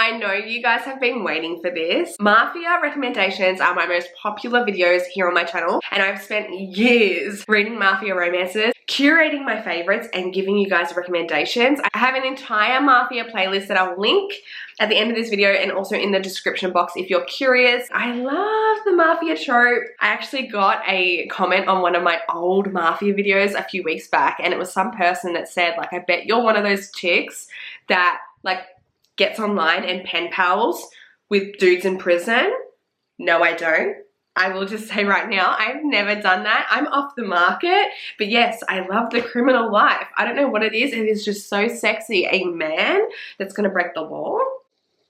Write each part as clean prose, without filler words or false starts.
I know you guys have been waiting for this. Mafia recommendations are my most popular videos here on my channel, and I've spent years reading mafia romances, curating my favorites, and giving you guys recommendations. I have an entire mafia playlist that I'll link at the end of this video and also in the description box if you're curious. I love the mafia trope. I actually got a comment on one of my old mafia videos a few weeks back, and it was some person that said, like, I bet you're one of those chicks that like gets online and pen pals with dudes in prison. No, I don't. I will just say right now, I've never done that. I'm off the market. But yes, I love the criminal life. I don't know what it is. It is just so sexy. A man that's gonna break the law.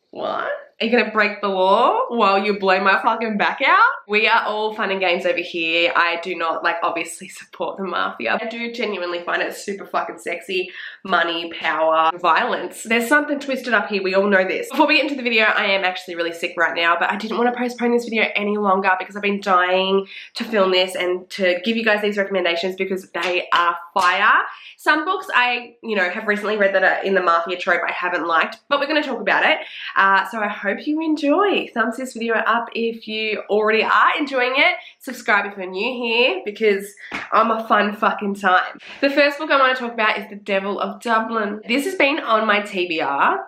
What? Are you gonna break the law while you blow my fucking back out? We are all fun and games over here. I do not, like, obviously support the mafia. I do genuinely find it super fucking sexy. Money, power, violence. There's something twisted up here. We all know this. Before we get into the video, I am actually really sick right now, but I didn't want to postpone this video any longer because I've been dying to film this and to give you guys these recommendations because they are fire. Some books I, have recently read that are in the mafia trope I haven't liked, but we're going to talk about it. So I hope you enjoy. Thumbs this video up if you already are enjoying it. Subscribe if you're new here because I'm a fun fucking time. The first book I want to talk about is The Devil of Dublin. This has been on my TBR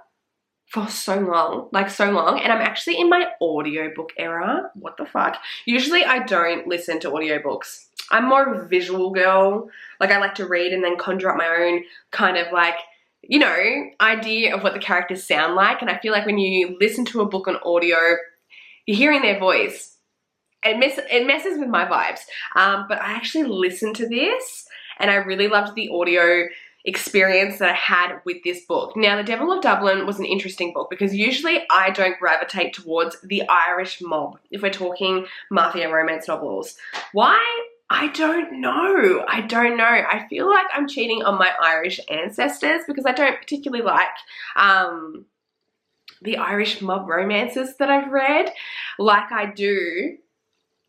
for so long, and I'm actually in my audiobook era. What the fuck? Usually I don't listen to audiobooks. I'm more of a visual girl. Like, I like to read and then conjure up my own kind of like, idea of what the characters sound like. And I feel like when you listen to a book on audio, you're hearing their voice. It messes with my vibes. But I actually listened to this and I really loved the audio experience that I had with this book. Now, The Devil of Dublin was an interesting book because usually I don't gravitate towards the Irish mob if we're talking mafia romance novels. Why? I don't know. I feel like I'm cheating on my Irish ancestors because I don't particularly like the Irish mob romances that I've read like I do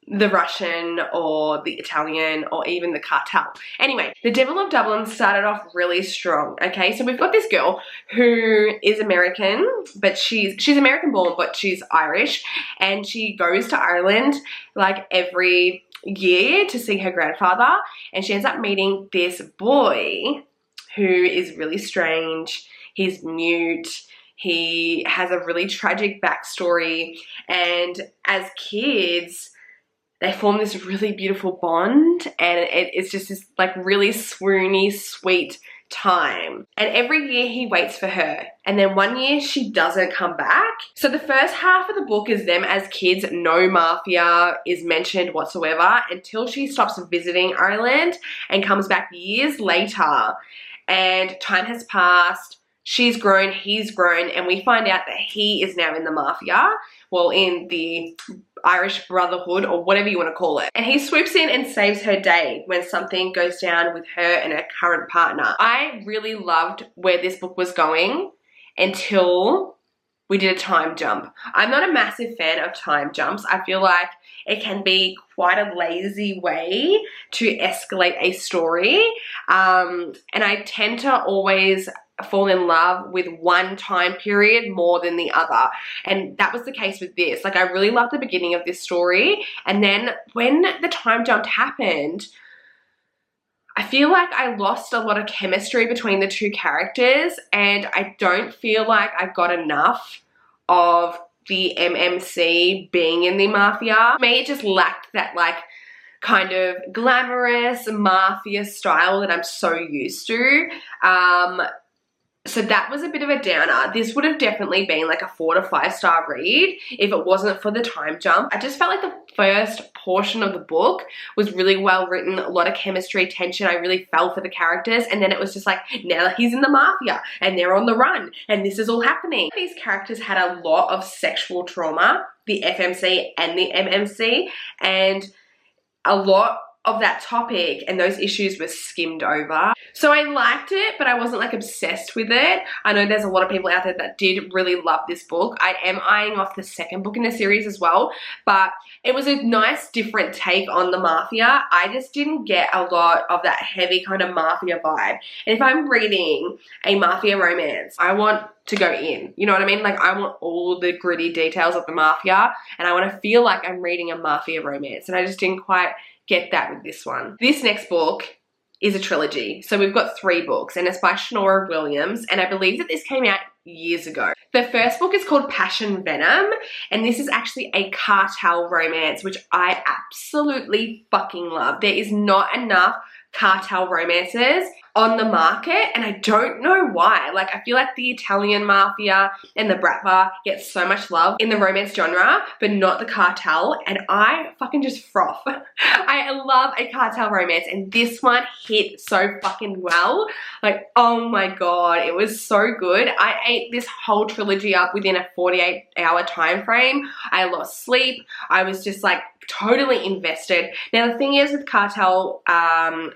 the Russian or the Italian or even the Cartel. Anyway, The Devil of Dublin started off really strong, okay? So we've got this girl who is American, but she's American born, but she's Irish, and she goes to Ireland like every year to see her grandfather, and she ends up meeting this boy who is really strange. He's mute. He has a really tragic backstory, and as kids, they form this really beautiful bond, and it's just this like really swoony, sweet time. And every year he waits for her, and then one year she doesn't come back. So the first half of the book is them as kids. No mafia is mentioned whatsoever until she stops visiting Ireland and comes back years later, and time has passed. She's grown, he's grown, and we find out that he is now in the mafia, well, in the Irish Brotherhood or whatever you want to call it. And he swoops in and saves her day when something goes down with her and her current partner. I really loved where this book was going until we did a time jump. I'm not a massive fan of time jumps. I feel like it can be quite a lazy way to escalate a story. And I tend to always fall in love with one time period more than the other, and that was the case with this. Like, I really loved the beginning of this story, and then when the time jump happened, I feel like I lost a lot of chemistry between the two characters, and I don't feel like I got enough of the MMC being in the mafia. For me, it just lacked that like kind of glamorous mafia style that I'm so used to. So that was a bit of a downer. This would have definitely been like a 4 to 5 star read if it wasn't for the time jump. I just felt like the first portion of the book was really well written, a lot of chemistry, tension. I really fell for the characters, and then it was just like, now he's in the mafia and they're on the run and this is all happening. These characters had a lot of sexual trauma, the FMC and the MMC, and a lot of that topic and those issues were skimmed over. So I liked it, but I wasn't like obsessed with it. I know there's a lot of people out there that did really love this book. I am eyeing off the second book in the series as well, but it was a nice different take on the mafia. I just didn't get a lot of that heavy kind of mafia vibe. And if I'm reading a mafia romance, I want to go in, you know what I mean? Like I want all the gritty details of the mafia and I want to feel like I'm reading a mafia romance, and I just didn't quite get that with this one. This next book is a trilogy. So we've got 3 books and it's by Shonora Williams, and I believe that this came out years ago. The first book is called Passion Venom, and this is actually a cartel romance, which I absolutely fucking love. There is not enough cartel romances on the market, and I don't know why. Like I feel like the Italian mafia and the Bratva get so much love in the romance genre, but not the cartel, and I fucking just froth. I love a cartel romance, and this one hit so fucking well. Like, oh my god, it was so good. I ate this whole trilogy up within a 48-hour time frame. I lost sleep. I was just like totally invested. Now the thing is with cartel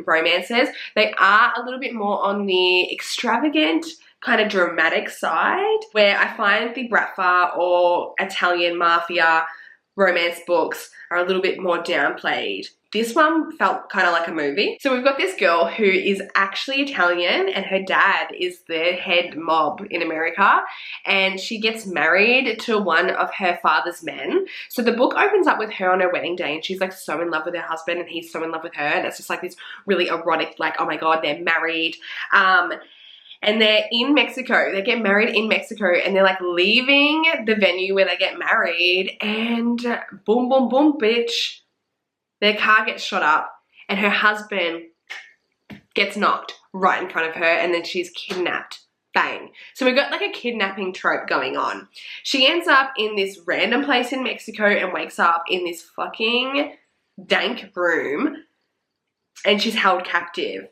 romances, they are a little bit more on the extravagant kind of dramatic side, where I find the Bratva or Italian mafia romance books are a little bit more downplayed. This one felt kind of like a movie. So we've got this girl who is actually Italian and her dad is the head mob in America, and she gets married to one of her father's men. So the book opens up with her on her wedding day and she's like so in love with her husband and he's so in love with her, and it's just like this really erotic, like, oh my god, they're married. And they're in Mexico. They get married in Mexico and they're like leaving the venue where they get married, and boom, boom, boom, bitch. Their car gets shot up and her husband gets knocked right in front of her, and then she's kidnapped. Bang. So we've got like a kidnapping trope going on. She ends up in this random place in Mexico and wakes up in this fucking dank room, and she's held captive.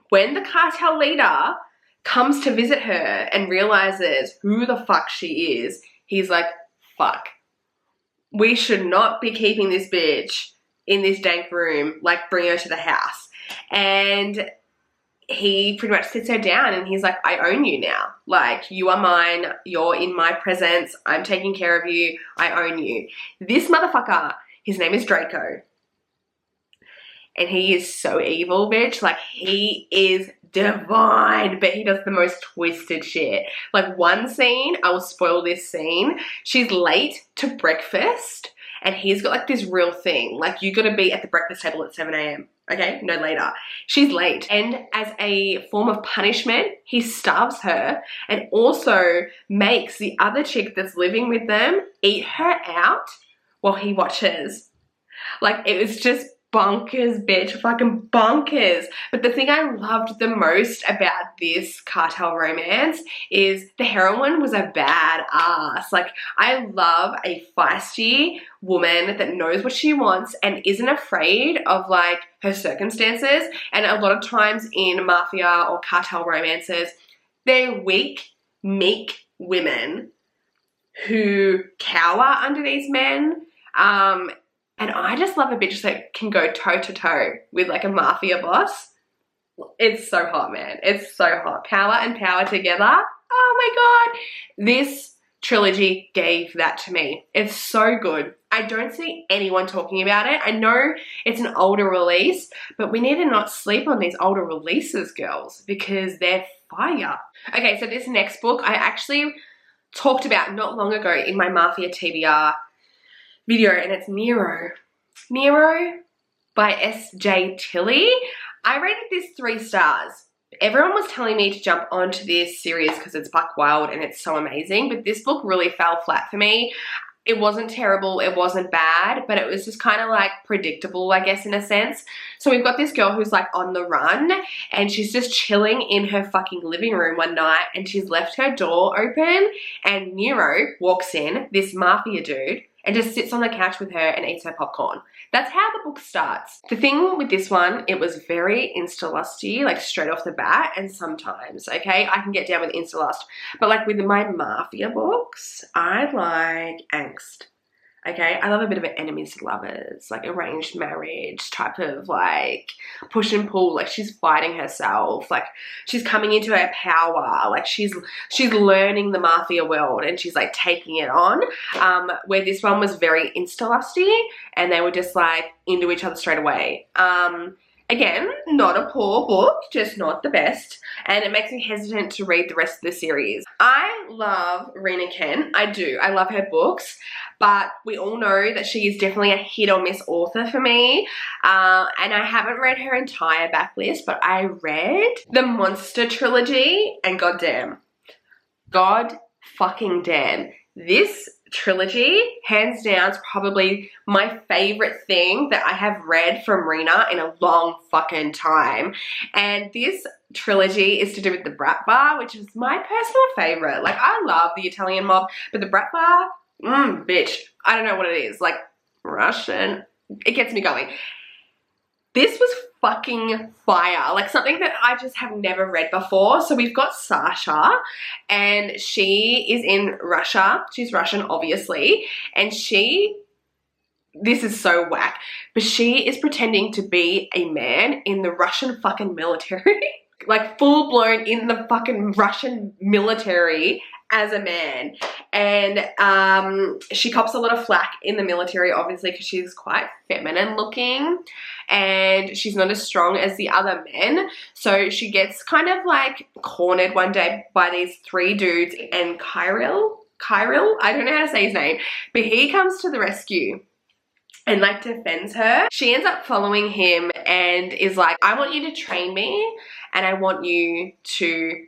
When the cartel leader comes to visit her and realizes who the fuck she is, he's like, fuck. We should not be keeping this bitch in this dank room, like bring her to the house. And he pretty much sits her down and he's like, I own you now. Like, you are mine, you're in my presence, I'm taking care of you, I own you. This motherfucker, his name is Draco. And he is so evil, bitch. Like, he is divine, but he does the most twisted shit. Like, one scene, I will spoil this scene. She's late to breakfast and he's got like this real thing. Like, you gotta be at the breakfast table at 7 a.m. Okay, no later. She's late, and as a form of punishment, he starves her and also makes the other chick that's living with them eat her out while he watches. Like, it was just bonkers, bitch, fucking bonkers. But the thing I loved the most about this cartel romance is the heroine was a badass. Like, I love a feisty woman that knows what she wants and isn't afraid of like her circumstances. And a lot of times in mafia or cartel romances, they're weak, meek women who cower under these men. And I just love a bitch that can go toe to toe with like a mafia boss. It's so hot, man. It's so hot. Power and power together. Oh my god. This trilogy gave that to me. It's so good. I don't see anyone talking about it. I know it's an older release, but we need to not sleep on these older releases, girls, because they're fire. Okay, so this next book I actually talked about not long ago in my Mafia TBR video, and it's Nero. Nero by S.J. Tilley. I rated this 3 stars. Everyone was telling me to jump onto this series because it's buck wild and it's so amazing, but this book really fell flat for me. It wasn't terrible, it wasn't bad, but it was just kind of like predictable, I guess, in a sense. So we've got this girl who's like on the run and she's just chilling in her fucking living room one night and she's left her door open and Nero walks in, this mafia dude, and just sits on the couch with her and eats her popcorn. That's how the book starts. The thing with this one, it was very Insta-lusty, like straight off the bat, and sometimes, okay, I can get down with Insta-lust. But like with my Mafia books, I like angst. Okay, I love a bit of an enemies to lovers, like arranged marriage type of like push and pull, like she's fighting herself, like she's coming into her power, like she's learning the mafia world and she's like taking it on. Where this one was very insta-lusty and they were just like into each other straight away. Again, not a poor book, just not the best, and it makes me hesitant to read the rest of the series. I love Rena Kent, I do. I love her books, but we all know that she is definitely a hit or miss author for me, and I haven't read her entire backlist, but I read the Monster trilogy, and god fucking damn, this trilogy, hands down, is probably my favorite thing that I have read from Rena in a long fucking time. And this trilogy is to do with the Bratva, which is my personal favorite. Like, I love the Italian mob, but the Bratva, bitch, I don't know what it is. Like, Russian, it gets me going. This was fucking fire, like something that I just have never read before. So we've got Sasha, and she is in Russia. She's Russian, obviously, and this is so whack, but she is pretending to be a man in the Russian fucking military. Like full blown in the fucking Russian military as a man, and she cops a lot of flack in the military, obviously, because she's quite feminine looking and she's not as strong as the other men. So she gets kind of like cornered one day by these three dudes, and Kyril, I don't know how to say his name, but he comes to the rescue and like defends her. She ends up following him and is like, I want you to train me and I want you to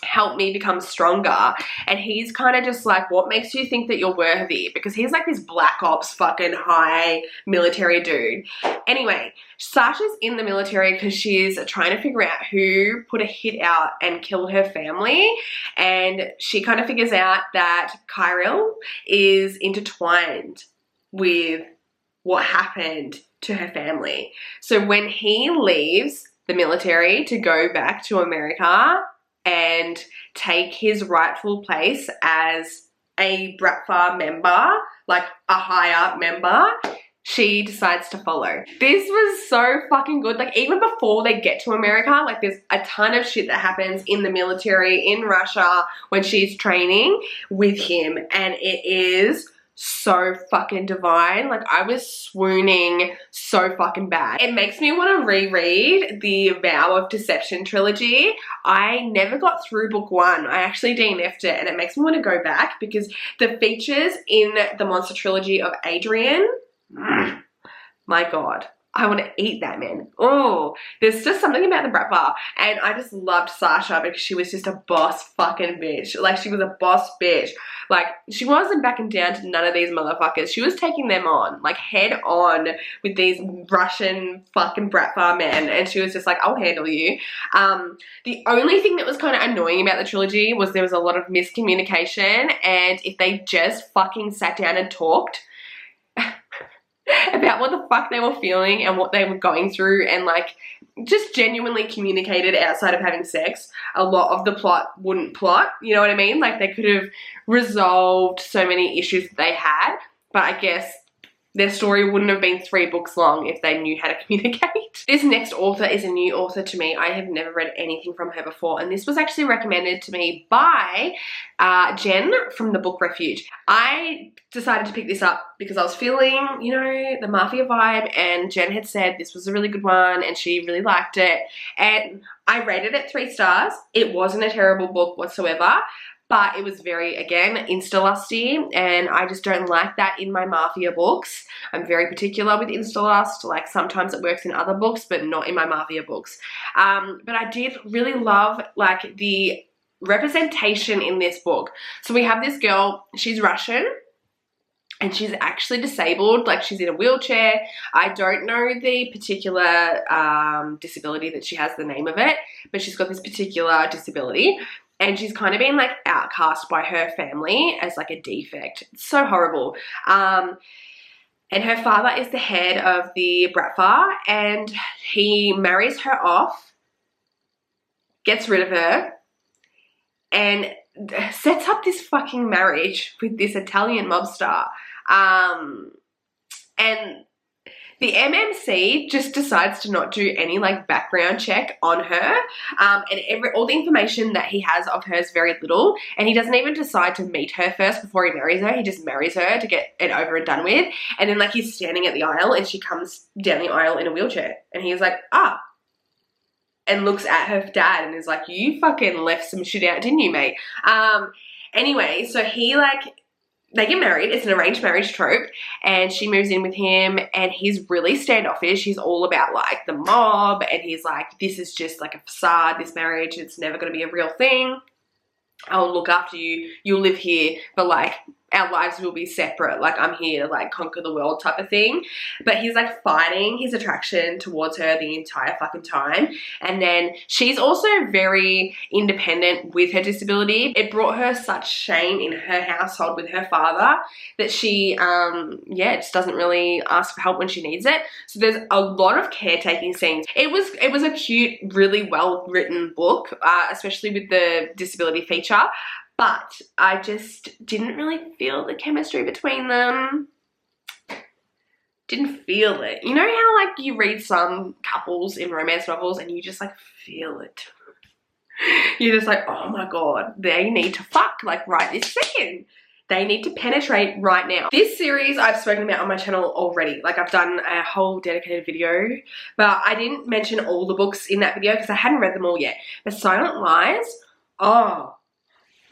help me become stronger. And he's kind of just like, what makes you think that you're worthy? Because he's like this black ops fucking high military dude. Anyway, Sasha's in the military because she's trying to figure out who put a hit out and killed her family, and she kind of figures out that Kyril is intertwined with what happened to her family. So when he leaves the military to go back to America and take his rightful place as a Bratva member, like a higher member, she decides to follow. This was so fucking good. Like, even before they get to America, like there's a ton of shit that happens in the military in Russia when she's training with him, and it is so fucking divine. Like, I was swooning so fucking bad. It makes me want to reread the Vow of Deception trilogy. I never got through book one. I actually DNF'd it, and it makes me want to go back because the features in the Monster trilogy of Adrian, my god, I want to eat that man. Oh, there's just something about the Bratva, and I just loved Sasha because she was just a boss fucking bitch. Like, she was a boss bitch. Like, she wasn't backing down to none of these motherfuckers. She was taking them on, like, head on with these Russian fucking Bratva men, and she was just like, I'll handle you. The only thing that was kind of annoying about the trilogy was there was a lot of miscommunication, and if they just fucking sat down and talked about what the fuck they were feeling and what they were going through, and like just genuinely communicated outside of having sex, a lot of the plot wouldn't plot, you know what I mean? Like, they could have resolved so many issues that they had, but I guess their story wouldn't have been 3 books long if they knew how to communicate. This next author is a new author to me. I have never read anything from her before, and this was actually recommended to me by Jen from the Book Refuge. I decided to pick this up because I was feeling, you know, the Mafia vibe, and Jen had said this was a really good one and she really liked it, and I rated it 3 stars. It wasn't a terrible book whatsoever, but it was very, again, insta-lusty, and I just don't like that in my Mafia books. I'm very particular with insta-lust. Like, sometimes it works in other books, but not in my Mafia books. But I did really love, like, the representation in this book. So we have this girl, she's Russian, and she's actually disabled. Like, she's in a wheelchair. I don't know the particular disability that she has, the name of it, but she's got this particular disability. And she's kind of been like outcast by her family as like a defect. It's so horrible. And her father is the head of the Bratva, and he marries her off, gets rid of her, and sets up this fucking marriage with this Italian mob star. And the MMC just decides to not do any like background check on her, and all the information that he has of her is very little, and he doesn't even decide to meet her first before he marries her. He just marries her to get it over and done with, and then like he's standing at the aisle and she comes down the aisle in a wheelchair, and he's like, ah, and looks at her dad and is like, you fucking left some shit out, didn't you, mate? Anyway, so they get married. It's an arranged marriage trope, and she moves in with him, and he's really standoffish. He's all about like the mob, and he's like, this is just like a facade, this marriage, it's never going to be a real thing. I'll look after you. You'll live here, but like our lives will be separate. Like I'm here to like conquer the world type of thing. But he's like fighting his attraction towards her the entire fucking time. And then she's also very independent with her disability. It brought her such shame in her household with her father that she, just doesn't really ask for help when she needs it. So there's a lot of caretaking scenes. It was a cute, really well written book, especially with the disability feature. But I just didn't really feel the chemistry between them. Didn't feel it. You know how like you read some couples in romance novels and you just like feel it. You're just like, oh my God, they need to fuck like right this second. They need to penetrate right now. This series I've spoken about on my channel already. Like I've done a whole dedicated video, but I didn't mention all the books in that video because I hadn't read them all yet. But Silent Lies, oh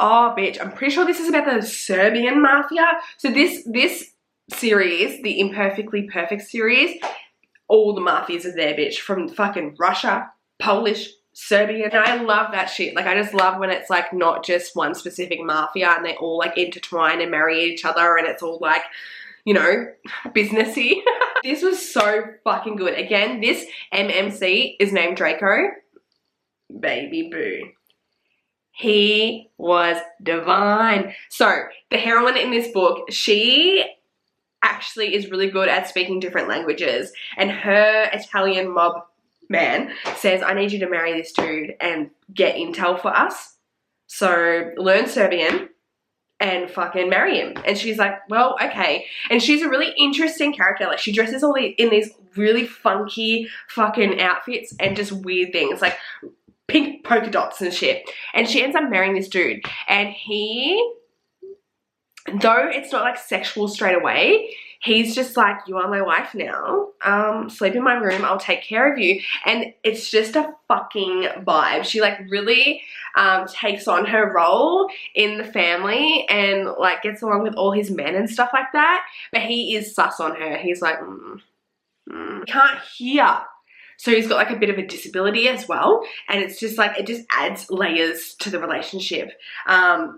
bitch, I'm pretty sure this is about the Serbian mafia. So this series, the Imperfectly Perfect series, all the mafias are there, bitch, from fucking Russia, Polish, Serbian. And I love that shit. Like I just love when it's like not just one specific mafia and they all like intertwine and marry each other and it's all like, you know, businessy. This was so fucking good. Again, this MMC is named Draco. Baby boo. He was divine. So the heroine in this book, she actually is really good at speaking different languages, and her Italian mob man says, I need you to marry this dude and get intel for us. So learn Serbian and fucking marry him. And she's like, well, okay. And she's a really interesting character. Like she dresses in these really funky fucking outfits and just weird things. Like pink polka dots and shit. And she ends up marrying this dude. And he, though it's not like sexual straight away, he's just like, you are my wife now. Sleep in my room. I'll take care of you. And it's just a fucking vibe. She like really takes on her role in the family and like gets along with all his men and stuff like that. But he is sus on her. He's like, can't hear. So he's got like a bit of a disability as well. And it's just like, it just adds layers to the relationship.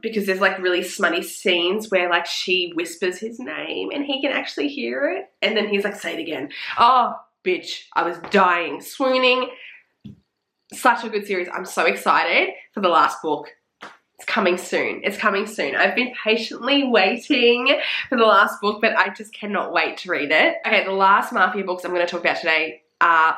Because there's like really smutty scenes where like she whispers his name and he can actually hear it. And then he's like, say it again. Oh, bitch, I was dying, swooning. Such a good series. I'm so excited for the last book. It's coming soon. It's coming soon. I've been patiently waiting for the last book, but I just cannot wait to read it. Okay, the last Mafia books I'm going to talk about today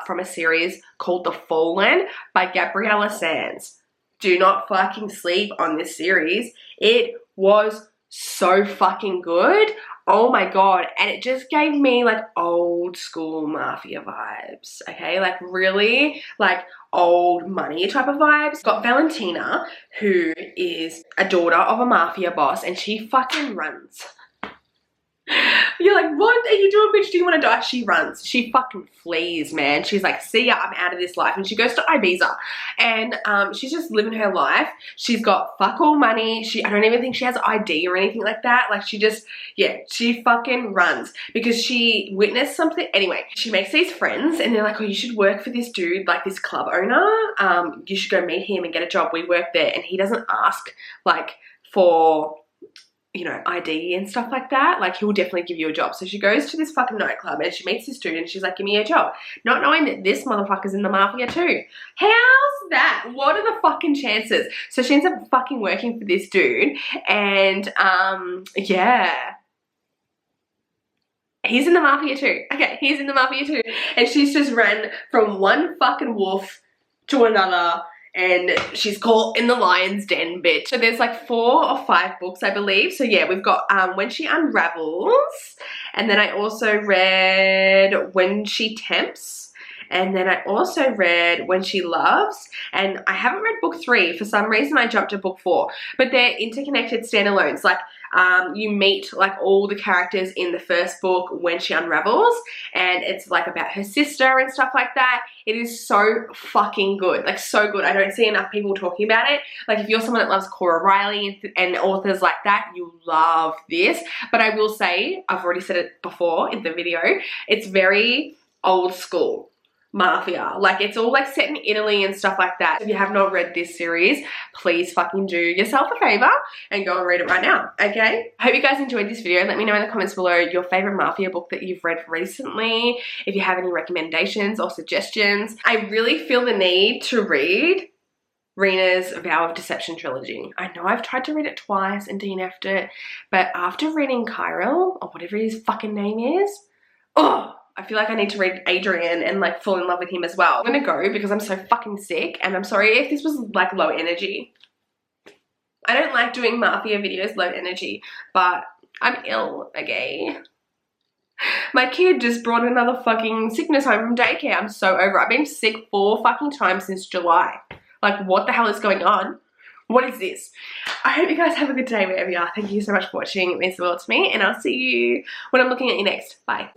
from a series called The Fallen by Gabriella Sands. Do not fucking sleep on this series. It was so fucking good. Oh my God. And it just gave me like old school mafia vibes. Okay, like really like old money type of vibes. Got Valentina, who is a daughter of a mafia boss, and she fucking runs. You're like, what are you doing, bitch? Do you want to die? She runs. She fucking flees, man. She's like, see ya, I'm out of this life. And she goes to Ibiza. And she's just living her life. She's got fuck all money. I don't even think she has ID or anything like that. Like she just, yeah, she fucking runs because she witnessed something. Anyway, she makes these friends and they're like, oh, you should work for this dude, like this club owner. You should go meet him and get a job. We work there. And he doesn't ask like for, you know, ID and stuff like that. Like he'll definitely give you a job. So she goes to this fucking nightclub and she meets this dude and she's like, give me a job. Not knowing that this motherfucker's in the mafia too. How's that? What are the fucking chances? So she ends up fucking working for this dude and yeah. He's in the mafia too. Okay, he's in the mafia too. And she's just ran from one fucking wolf to another and she's caught in the lion's den, bitch. So there's like 4 or 5 books, I believe. So yeah, we've got When She Unravels, and then I also read When She Tempts, and then I also read When She Loves, and I haven't read book 3. For some reason I jumped to book 4, but they're interconnected standalones. Like you meet like all the characters in the first book, When She Unravels, and it's like about her sister and stuff like that. It is so fucking good, like so good. I don't see enough people talking about it. Like if you're someone that loves Cora Riley and authors like that, you love this. But I will say, I've already said it before in the video, it's very old school Mafia. Like it's all like set in Italy and stuff like that. If you have not read this series, please fucking do yourself a favor and go and read it right now, okay? I hope you guys enjoyed this video. Let me know in the comments below your favorite Mafia book that you've read recently, if you have any recommendations or suggestions. I really feel the need to read Rena's Vow of Deception trilogy. I know I've tried to read it twice and DNF'd it, but after reading Kyril, or whatever his fucking name is, oh, I feel like I need to read Adrian and like fall in love with him as well. I'm gonna go because I'm so fucking sick, and I'm sorry if this was like low energy. I don't like doing Mafia videos low energy, but I'm ill, okay? My kid just brought another fucking sickness home from daycare. I'm so over it. I've been sick 4 fucking times since July. Like what the hell is going on? What is this? I hope you guys have a good day wherever you are. Thank you so much for watching. It means the world to me, and I'll see you when I'm looking at you next. Bye.